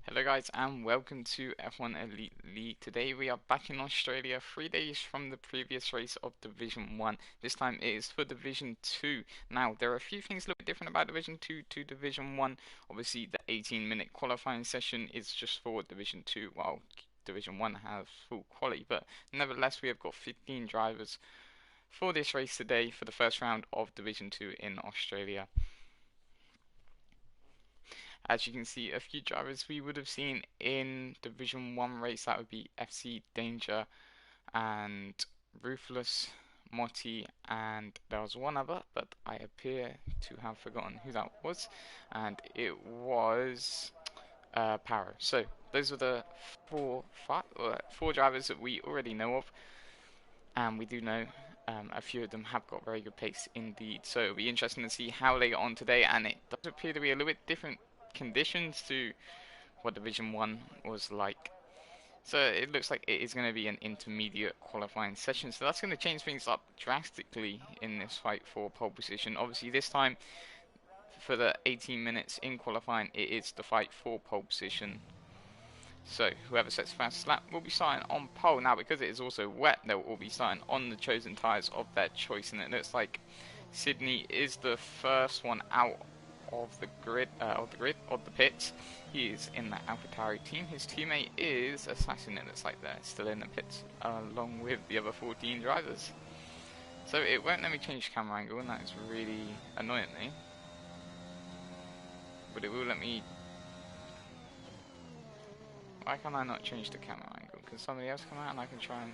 Hello guys and welcome to F1 Elite League. Today we are back in Australia 3 days from the previous race of Division 1. This time it is for Division 2. Now there are a few things a little bit different about Division 2 to Division 1. Obviously the 18-minute qualifying session is just for Division 2 while Division 1 has full quali. But nevertheless we have got 15 drivers for this race today for the first round of Division 2 in Australia. As you can see, a few drivers we would have seen in Division 1 race, that would be FC Danger and Ruthless, Motti, and there was one other, but I appear to have forgotten who that was, and it was Paro. So those are the four drivers that we already know of, and we do know a few of them have got very good pace indeed. So it'll be interesting to see how they get on today, and it does appear to be a little bit different conditions to what Division 1 was like. So it looks like it is going to be an intermediate qualifying session, so that's going to change things up drastically in this fight for pole position. Obviously this time, for the 18 minutes in qualifying, it is the fight for pole position. So whoever sets the fastest lap will be starting on pole. Now because it is also wet, they'll all be starting on the chosen tyres of their choice, and it looks like Sydney is the first one out of the pits. He is in the AlphaTauri team. His teammate is Assassin, it looks like they're still in the pits along with the other 14 drivers. So it won't let me change camera angle, and that is really annoying me. But it will let me. Why can I not change the camera angle? Can somebody else come out and I can try and.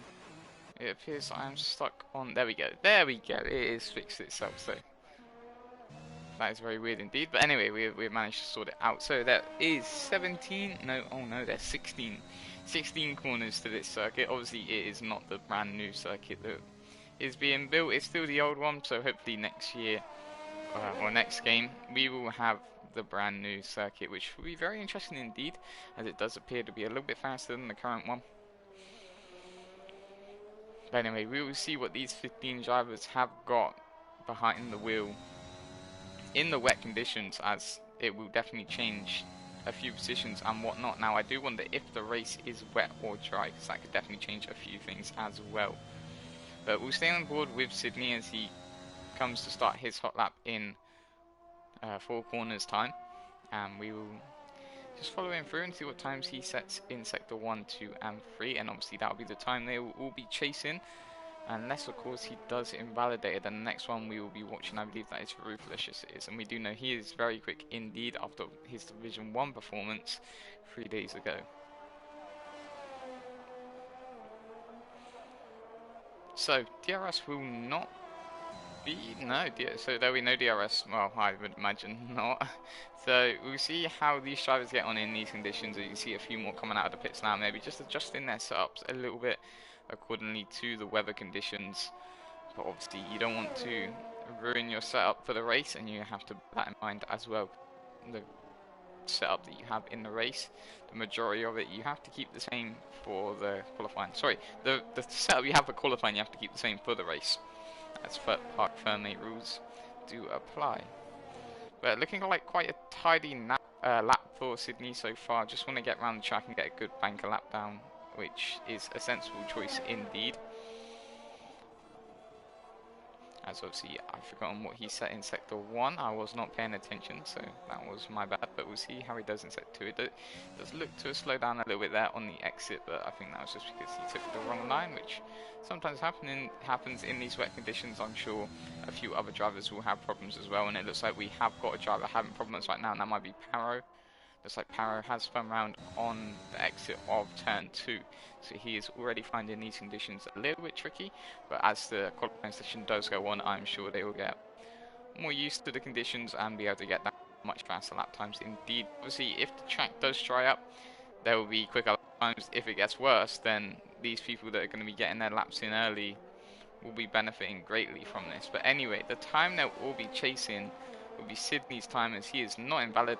It appears I am stuck on. There we go. There we go. It is fixed itself. So that is very weird indeed. But anyway, we've managed to sort it out. So there is 17. No, oh no, there's 16. 16 corners to this circuit. Obviously, it is not the brand new circuit that is being built. It's still the old one. So hopefully next year or next game we will have the brand new circuit, which will be very interesting indeed, as it does appear to be a little bit faster than the current one. But anyway, we will see what these 15 drivers have got behind the wheel in the wet conditions, as it will definitely change a few positions and whatnot. Now I do wonder if the race is wet or dry, because that could definitely change a few things as well. But we'll stay on board with Sydney as he comes to start his hot lap in 4 corners time, and we will just follow him through and see what times he sets in sector 1, 2 and 3, and obviously that will be the time they will all be chasing, unless of course he does invalidate it. Then the next one we will be watching, I believe that is Ruthless, yes it is, and we do know he is very quick indeed after his Division 1 performance 3 days ago. So DRS will not so there we know DRS, well I would imagine not. So we'll see how these drivers get on in these conditions. You can see a few more coming out of the pits now, maybe just adjusting their setups a little bit accordingly to the weather conditions. But obviously you don't want to ruin your setup for the race, and you have to bear that in mind as well. The setup that you have in the race, the majority of it you have to keep the same for the qualifying. Sorry, the setup you have for qualifying you have to keep the same for the race, as Parc Fermé rules do apply. But looking like quite a tidy lap for Sydney so far. Just want to get around the track and get a good banker lap down, which is a sensible choice indeed. As obviously I've forgotten what he set in sector 1. I was not paying attention, so that was my bad. But we'll see how he does in sector 2. It does look to slow down a little bit there on the exit, but I think that was just because he took the wrong line, which sometimes happens in these wet conditions. I'm sure a few other drivers will have problems as well, and it looks like we have got a driver having problems right now, and that might be Paro. Looks like Paro has spun round on the exit of turn 2, so he is already finding these conditions a little bit tricky, but as the qualifying session does go on, I'm sure they will get more used to the conditions and be able to get that much faster lap times indeed. Obviously if the track does dry up, there will be quicker lap times. If it gets worse, then these people that are going to be getting their laps in early will be benefiting greatly from this. But anyway, the time they'll all be chasing will be Sydney's time, as he is not invalid.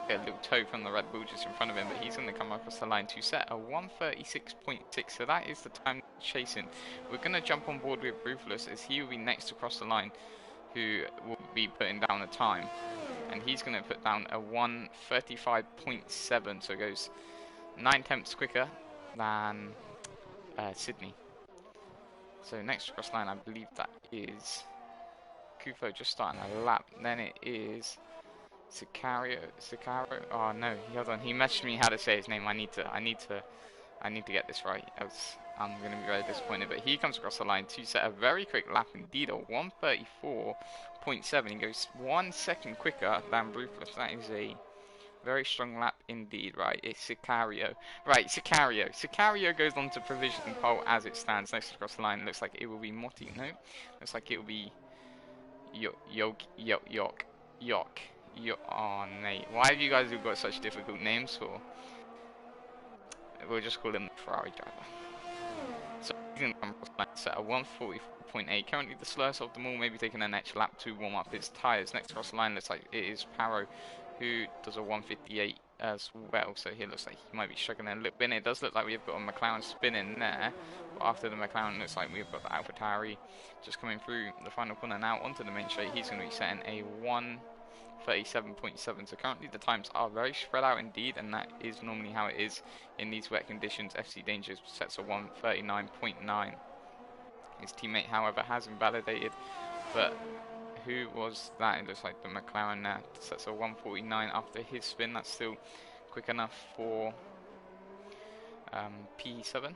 A little toe from the Red Bull just in front of him, but he's going to come across the line to set a 1:36.6, so that is the time chasing. We're going to jump on board with Ruthless, as he will be next across the line, who will be putting down a time. and he's going to put down a 1:35.7, so it goes 9 tenths quicker than Sydney. So next across line, I believe that is Kufo just starting a lap. Then it is Sicario. Oh no, hold on. He messaged me how to say his name. I need to get this right, else I'm going to be very disappointed. But he comes across the line to set a very quick lap indeed, a 1:34.7. He goes 1 second quicker than Ruthless. That is a very strong lap indeed, right? It's Sicario. Right, Sicario. Sicario goes on to provision pole as it stands. Next across the line, looks like it will be Motti. No, looks like it will be Yok. Oh, mate. Why have you guys got such difficult names for? We'll just call him the Ferrari driver. So he's going to come across the line set at 1:44.8. Currently the slowest of them all, maybe taking an extra lap to warm up his tyres. Next across the line looks like it is Paro, who does a 1:58 as well. So he looks like he might be struggling a little bit. It does look like we've got a McLaren spinning there. But after the McLaren, looks like we've got the AlphaTauri just coming through the final corner now onto the main straight. He's going to be setting a 1:37.7. So currently the times are very spread out indeed, and that is normally how it is in these wet conditions. FC Danger sets a 1:39.9. His teammate, however, has invalidated, but who was that? It looks like the McLaren there sets a 1:49 after his spin. That's still quick enough for P7.